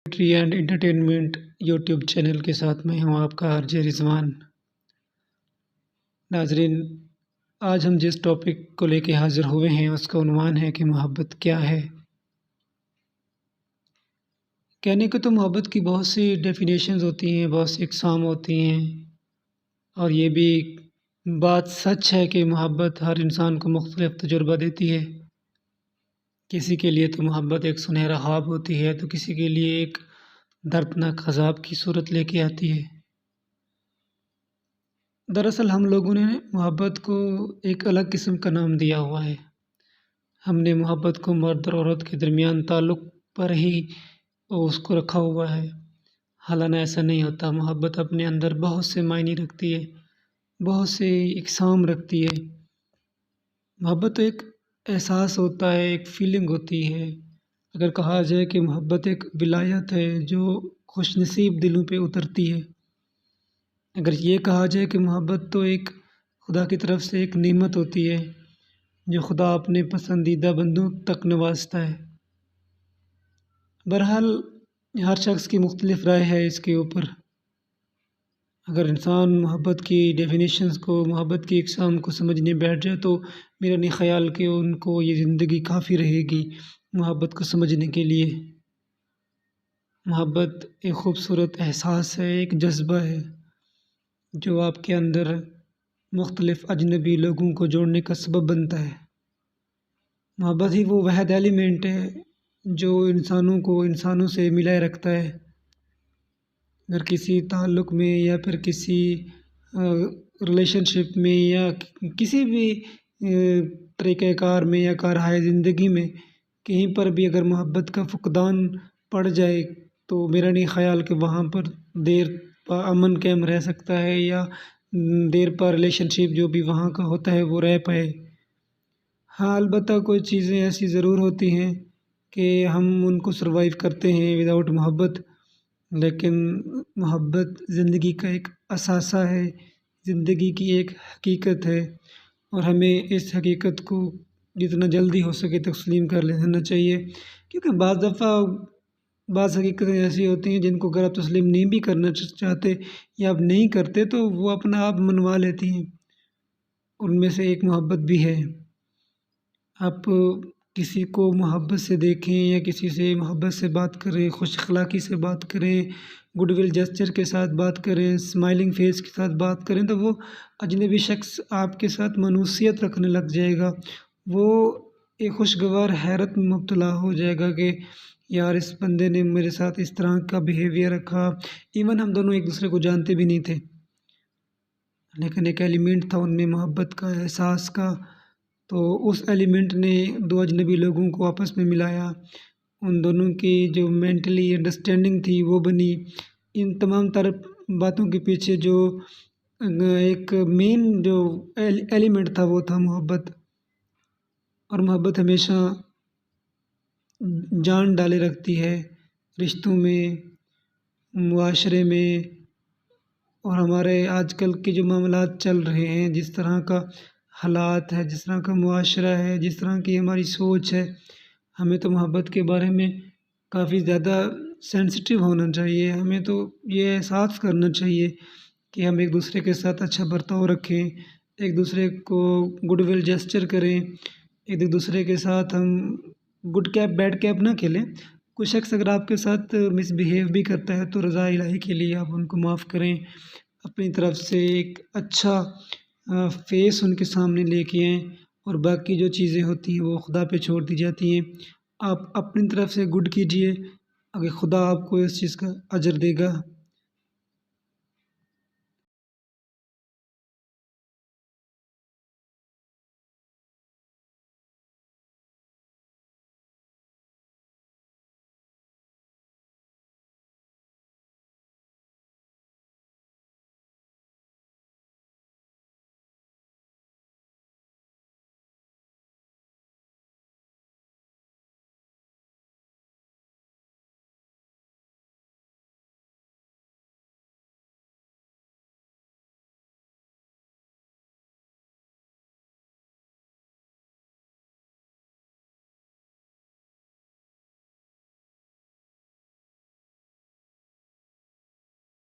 Poetry and entertainment YouTube channel کے ساتھ میں ہوں آپ کا RJ رضوان۔ ناظرین، آج ہم جس ٹاپک کو لے کے حاضر ہوئے ہیں اس کا عنوان ہے کہ محبت کیا ہے۔ کہنے کو تو محبت کی بہت سی ڈیفینیشنز ہوتی ہیں، بہت سی اقسام ہوتی ہیں، اور یہ بھی بات سچ ہے کہ محبت ہر انسان کو مختلف تجربہ دیتی ہے۔ کسی کے لیے تو محبت ایک سنہرا خواب ہوتی ہے تو کسی کے لیے ایک دردناک عذاب کی صورت لے کے آتی ہے۔ دراصل ہم لوگوں نے محبت کو ایک الگ قسم کا نام دیا ہوا ہے۔ ہم نے محبت کو مرد اور عورت کے درمیان تعلق پر ہی اس کو رکھا ہوا ہے، حالانہ ایسا نہیں ہوتا۔ محبت اپنے اندر بہت سے معنی رکھتی ہے، بہت سے اقسام رکھتی ہے۔ محبت تو ایک احساس ہوتا ہے، ایک فیلنگ ہوتی ہے۔ اگر کہا جائے کہ محبت ایک ولایت ہے جو خوش نصیب دلوں پہ اترتی ہے، اگر یہ کہا جائے کہ محبت تو ایک خدا کی طرف سے ایک نعمت ہوتی ہے جو خدا اپنے پسندیدہ بندوں تک نوازتا ہے۔ بہرحال ہر شخص کی مختلف رائے ہے اس کے اوپر۔ اگر انسان محبت کی ڈیفینیشنز کو، محبت کی اقسام کو سمجھنے بیٹھ جائے تو میرا نہیں خیال کہ ان کو یہ زندگی کافی رہے گی محبت کو سمجھنے کے لیے۔ محبت ایک خوبصورت احساس ہے، ایک جذبہ ہے جو آپ کے اندر مختلف اجنبی لوگوں کو جوڑنے کا سبب بنتا ہے۔ محبت ہی وہ واحد ایلیمنٹ ہے جو انسانوں کو انسانوں سے ملائے رکھتا ہے۔ اگر کسی تعلق میں یا پھر کسی ریلیشن شپ میں یا کسی بھی طریقۂ کار میں یا کارہائے زندگی میں کہیں پر بھی اگر محبت کا فقدان پڑ جائے تو میرا نہیں خیال کہ وہاں پر دیر پا امن قائم رہ سکتا ہے یا دیر پا ریلیشن شپ جو بھی وہاں کا ہوتا ہے وہ رہ پائے۔ ہاں، البتہ کوئی چیزیں ایسی ضرور ہوتی ہیں کہ ہم ان کو سروائیو کرتے ہیں وداؤٹ محبت، لیکن محبت زندگی کا ایک اثاثہ ہے، زندگی کی ایک حقیقت ہے، اور ہمیں اس حقیقت کو جتنا جلدی ہو سکے تسلیم کر لینا چاہیے، کیونکہ بعض دفعہ بعض حقیقتیں ایسی ہوتی ہیں جن کو اگر آپ تسلیم نہیں بھی کرنا چاہتے یا آپ نہیں کرتے تو وہ اپنا آپ منوا لیتی ہیں۔ ان میں سے ایک محبت بھی ہے۔ آپ کسی کو محبت سے دیکھیں یا کسی سے محبت سے بات کریں، خوش اخلاقی سے بات کریں، گڈ ول جسچر کے ساتھ بات کریں، اسمائلنگ فیس کے ساتھ بات کریں تو وہ اجنبی شخص آپ کے ساتھ منوسیت رکھنے لگ جائے گا۔ وہ ایک خوشگوار حیرت میں مبتلا ہو جائے گا کہ یار اس بندے نے میرے ساتھ اس طرح کا بیہیویئر رکھا، ایون ہم دونوں ایک دوسرے کو جانتے بھی نہیں تھے، لیکن ایک ایلیمنٹ تھا ان میں محبت کا، احساس کا، تو اس ایلیمنٹ نے دو اجنبی لوگوں کو آپس میں ملایا، ان دونوں کی جو مینٹلی انڈرسٹینڈنگ تھی وہ بنی۔ ان تمام تر باتوں کے پیچھے جو ایک مین جو ایلیمنٹ تھا وہ تھا محبت، اور محبت ہمیشہ جان ڈالے رکھتی ہے رشتوں میں، معاشرے میں، اور ہمارے آج کل کے جو معاملات چل رہے ہیں، جس طرح کا حالات ہے، جس طرح کا معاشرہ ہے، جس طرح کی ہماری سوچ ہے، ہمیں تو محبت کے بارے میں کافی زیادہ سینسٹیو ہونا چاہیے۔ ہمیں تو یہ احساس کرنا چاہیے کہ ہم ایک دوسرے کے ساتھ اچھا برتاؤ رکھیں، ایک دوسرے کو گڈ ول جسچر کریں، ایک دوسرے کے ساتھ ہم گڈ کیپ بیڈ کیپ نہ کھیلیں۔ کوئی شخص اگر آپ کے ساتھ مس بیہیو بھی کرتا ہے تو رضا الہی کے لیے آپ ان کو معاف کریں، اپنی طرف سے ایک اچھا فیس ان کے سامنے لے کے آئیں، اور باقی جو چیزیں ہوتی ہیں وہ خدا پہ چھوڑ دی جاتی ہیں۔ آپ اپنی طرف سے گڈ کیجیے، اگر خدا آپ کو اس چیز کا اجر دے گا۔